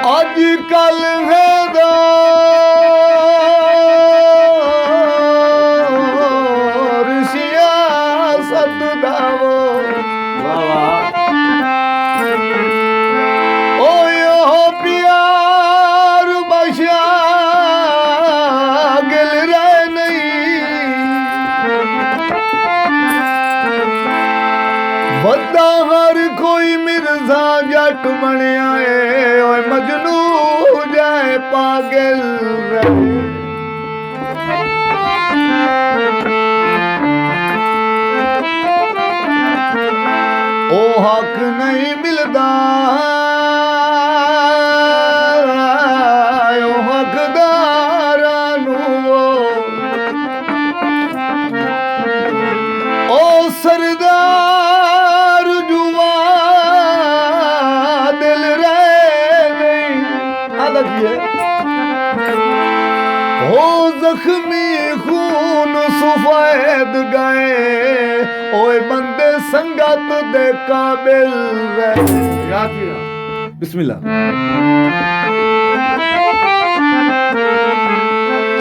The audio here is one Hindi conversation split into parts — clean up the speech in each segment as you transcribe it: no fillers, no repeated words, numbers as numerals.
ਅੱਜ ਕੱਲ ਹੈ ਦੌਰ ਸਿਆਸਤ ਦਾ ਓਏ ਓ ਪਿਆਰ ਬਸ਼ਾ ਗਿਲ ਰਹਿ ਨਹੀਂ ਵੱਡਾ ਹਰ ਕੋਈ ਮਿਰਜ਼ਾ ਜੱਟ ਬਣਿਆ ਏ ਓਏ ਮਜਨੂ ਜਾਏ ਪਾਗਲ ਰਹੇ ਉਹ ਹੱਕ ਨਹੀਂ ਮਿਲਦਾ ਉਹ ਹੱਕਦਾਰਾਂ ਨੂੰ ਉਹ ਸਰਦਾਰ ਜੁਵਾ ਦਿਲ ਰਹਿ ਨਹੀਂ ਆਦਾ ਕੀ ਹੈ ਉਹ ਜ਼ਖਮੀ ਖੂਨ ਸਫੈਦ ਗਏ ਓਏ ਬੰਦੇ ਸੰਗਤ ਦੇ ਕਾबिल रहे याद किया बिस्मिल्लाह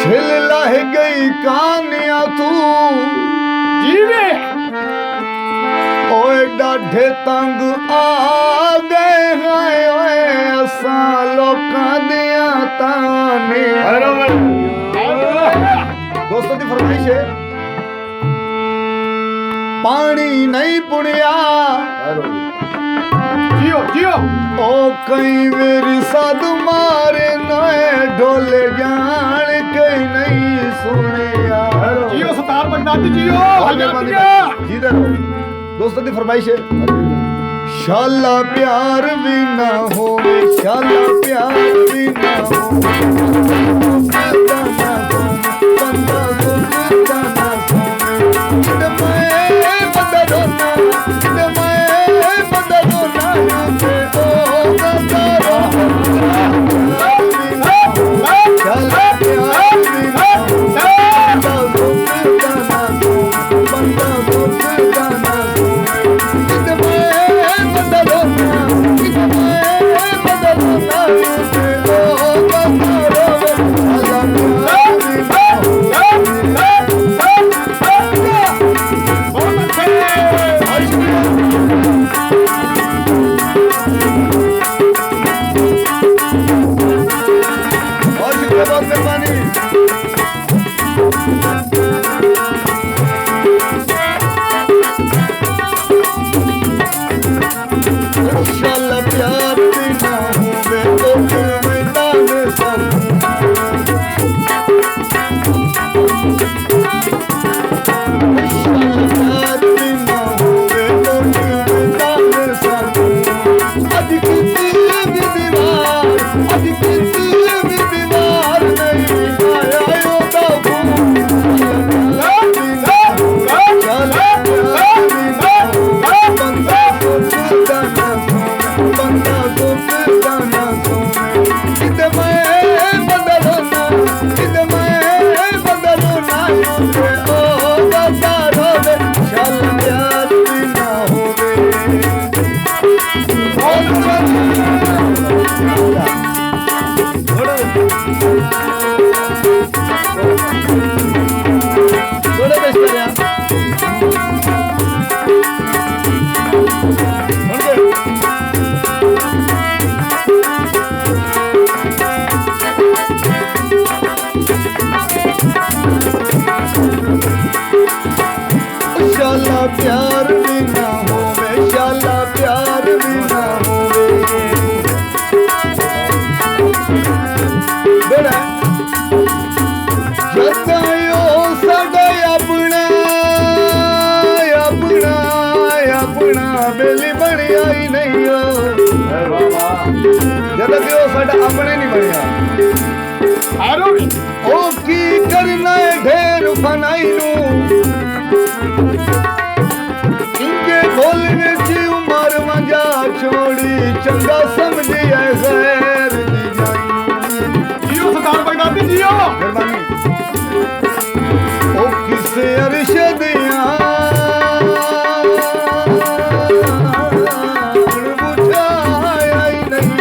छिल लह गई कानिया तू जीवे ओए डाढे तंग आ गए हैं ओए असा लोकां दियां ताने दोस्तों की फरमाइश है पानी नहीं पुणिया जियो जियो ओ कई मेरी साध मारे नए ढोले जान कई नहीं सुनिया जियो सतार बगदादी जियो जिधर दोस्तों की फरमाइश है शाला प्यार भी ना हो शाला प्यार भी ना हो प्यार भी ना होवे शाला प्यार भी ना होवे बेड़ा जतायो साडा अपना अपना अपना बेली बनिया ही नहीं हो जद कि वो साडा अपने नहीं बनिया ओ की करना है ढेर फनाई नू खोल विच उमर मजा छोड़ी चंगा समझी है खैर दी जाई जियो सरदार बगदादी जियो मेहरबानी ओ किसे अरशदियां बुझाया ही नहीं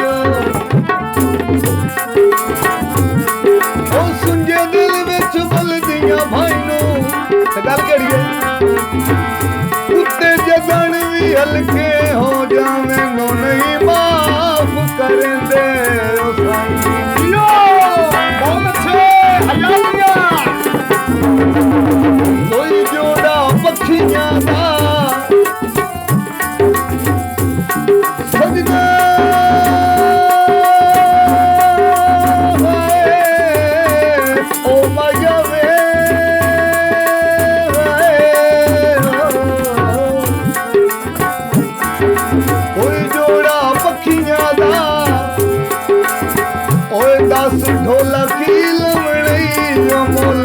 बस ढोलकी लवणी अमोल